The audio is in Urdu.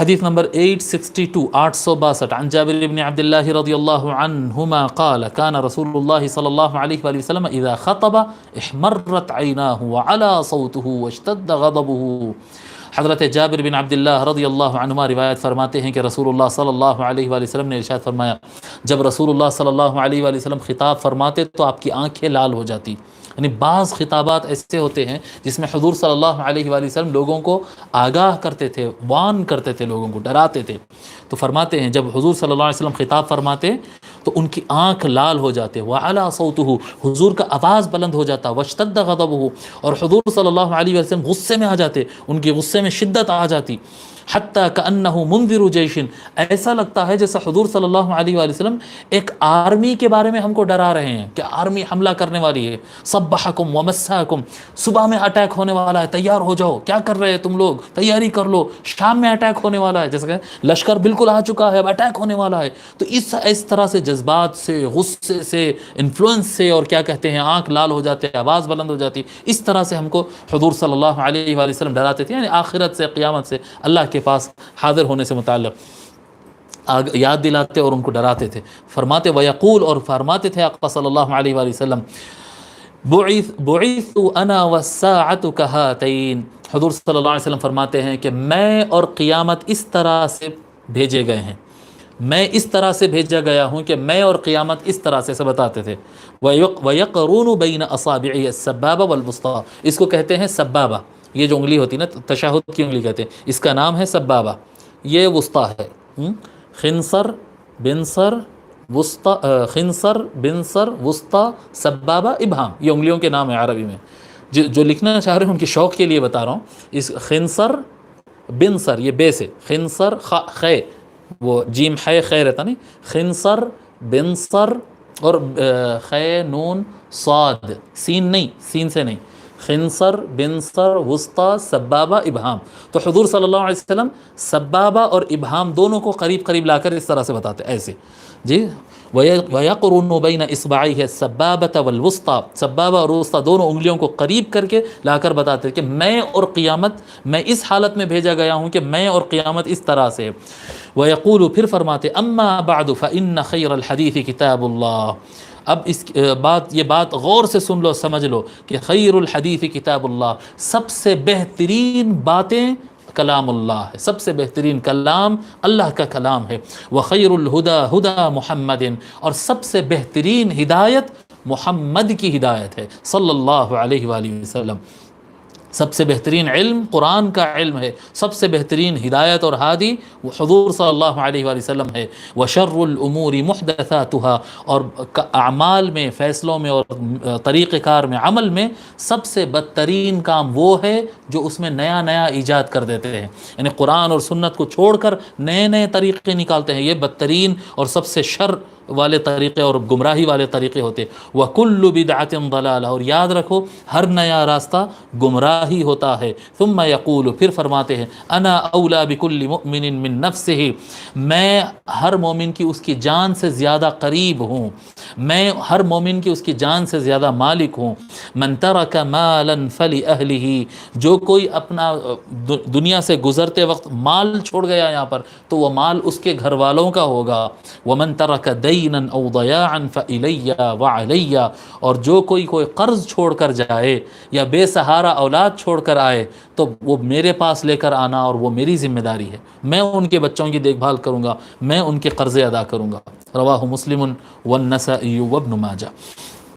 حدیث نمبر 862 862 عن جابر بن عبد الله رضي الله عنهما قال كان رسول الله صلى الله عليه وآله وسلم إذا خطب احمرت عيناه وعلى صوته واشتد غضبه۔ حضرت جابر بن عبداللہ رضی اللہ عنہما روایت فرماتے ہیں کہ رسول اللہ صلی اللہ علیہ وآلہ وسلم نے ارشاد فرمایا، جب رسول اللہ صلی اللہ علیہ وآلہ وسلم خطاب فرماتے تو آپ کی آنکھیں لال ہو جاتی۔ یعنی بعض خطابات ایسے ہوتے ہیں جس میں حضور صلی اللہ علیہ وآلہ وسلم لوگوں کو آگاہ کرتے تھے، وارن کرتے تھے، لوگوں کو ڈراتے تھے۔ تو فرماتے ہیں جب حضور صلی اللہ علیہ وسلم خطاب فرماتے تو ان کی آنکھ لال ہو جاتے، وعلا صوتہ، حضور کا آواز بلند ہو جاتا، واشتد غضبہ، اور حضور صلی اللہ علیہ وسلم غصے میں آ جاتے، ان کے غصے میں شدت آ جاتی، حتیٰ کأنہ منذر جیش، ایسا لگتا ہے جیسا حضور صلی اللہ علیہ وآلہ وسلم ایک آرمی کے بارے میں ہم کو ڈرا رہے ہیں کہ آرمی حملہ کرنے والی ہے۔ صبحکم ومساکم، صبح میں اٹیک ہونے والا ہے، تیار ہو جاؤ، کیا کر رہے ہیں تم لوگ، تیاری کر لو، شام میں اٹیک ہونے والا ہے، جیسے کہ لشکر بالکل آ چکا ہے، اب اٹیک ہونے والا ہے۔ تو اس طرح سے جذبات سے، غصے سے، انفلوئنس سے، اور کیا کہتے ہیں، آنکھ لال ہو جاتے، آواز بلند ہو جاتی، اس طرح سے ہم کو حضور صلی اللہ علیہ وآلہ وسلم ڈراتے تھے، یعنی آخرت سے، قیامت سے، اللہ کے پاس حاضر ہونے سے متعلق یاد دلاتے اور ان کو ڈراتے تھے۔ فرماتے ویقول، اور فرماتے تھے آقا صلی اللہ علیہ وآلہ وسلم، بعثت انا والساعۃ کہاتین، حضور صلی اللہ علیہ وسلم فرماتے ہیں کہ میں اور قیامت اس طرح سے بھیجے گئے ہیں، میں اس طرح سے بھیجا گیا ہوں کہ میں اور قیامت اس طرح سے بتاتے تھے۔ وَيَقْرُونُ بَيْنَ أَصَابِعِهِ السَّبَّابَ وَالْوُسْطَىٰ، اس کو کہتے ہیں سبابہ، یہ جو انگلی ہوتی ہے نا، تشہد کی انگلی کہتے ہیں، اس کا نام ہے سبابہ، یہ وسطیٰ ہے۔ خنصر، بنصر، وسطیٰ، خنصر، بنصر، وسطیٰ، سبابہ، ابہام، یہ انگلیوں کے نام ہیں عربی میں۔ جو لکھنا چاہ رہے ہیں ان کی شوق کے لیے بتا رہا ہوں، اس خنصر، بنصر، یہ بے سے، خنصر، خے، وہ جیم ہے خے رہتا نہیں، خنصر، بنصر، اور خے نون صاد، سین نہیں، سین سے نہیں، خنصر، بنصر، وسطیٰ، سبابہ، ابہام۔ تو حضور صلی اللہ علیہ وسلم سبابہ اور ابہام دونوں کو قریب قریب لا کر اس طرح سے بتاتے، ایسے جی۔ وَيَقْرُونُ بَيْنَ إِصْبَعَيْهِ السَّبَّابَةَ وَالْوُسْطَىٰ، سبابہ اور وسطیٰ دونوں انگلیوں کو قریب کر کے لا کر بتاتے کہ میں اور قیامت، میں اس حالت میں بھیجا گیا ہوں کہ میں اور قیامت اس طرح سے۔ وَيَقُولُ، پھر فرماتے، أَمَّا بَعْدُ فَإِنَّ خَيْرَ الْحَدِيثِ كِتَابُ اللَّهِ، اب اس یہ بات غور سے سن لو، سمجھ لو کہ خیر الحدیث کتاب اللہ، سب سے بہترین باتیں کلام اللہ ہے، سب سے بہترین کلام اللہ کا کلام ہے۔ وخیر الہدی ہدی محمد، اور سب سے بہترین ہدایت محمد کی ہدایت ہے صلی اللہ علیہ وآلہ وسلم۔ سب سے بہترین علم قرآن کا علم ہے، سب سے بہترین ہدایت اور ہادی وہ حضور صلی اللہ علیہ وآلہ وسلم ہے۔ وشر الامور محدثاتها، اور اعمال میں، فیصلوں میں اور طریقہ کار میں، عمل میں سب سے بدترین کام وہ ہے جو اس میں نیا نیا ایجاد کر دیتے ہیں، یعنی قرآن اور سنت کو چھوڑ کر نئے نئے طریقے نکالتے ہیں، یہ بدترین اور سب سے شر والے طریقے اور گمراہی والے طریقے ہوتے۔ وَكُلُّ بِدْعَةٍ ضَلَالَةٍ، اور یاد رکھو ہر نیا راستہ گمراہی ہوتا ہے۔ ثم یقول، پھر فرماتے ہیں، انا اولا بکل مؤمن من نفسہ، میں ہر مومن کی اس کی جان سے زیادہ قریب ہوں، میں ہر مومن کی اس کی جان سے زیادہ مالک ہوں۔ من ترک مالا فلأہلہ، جو کوئی اپنا دنیا سے گزرتے وقت مال چھوڑ گیا یہاں پر تو وہ مال اس کے گھر والوں کا ہوگا۔ ومن ترک دینا او ضیاعا فإلی وعلی، اور جو کوئی قرض چھوڑ کر جائے یا بے سہارا اولاد چھوڑ کر آئے تو وہ میرے پاس لے کر آنا، اور وہ میری ذمہ داری ہے، میں ان کے بچوں کی دیکھ بھال کروں گا، میں ان کے قرضے ادا کروں گا۔ رواہ مسلم والنسائی وابن ماجہ۔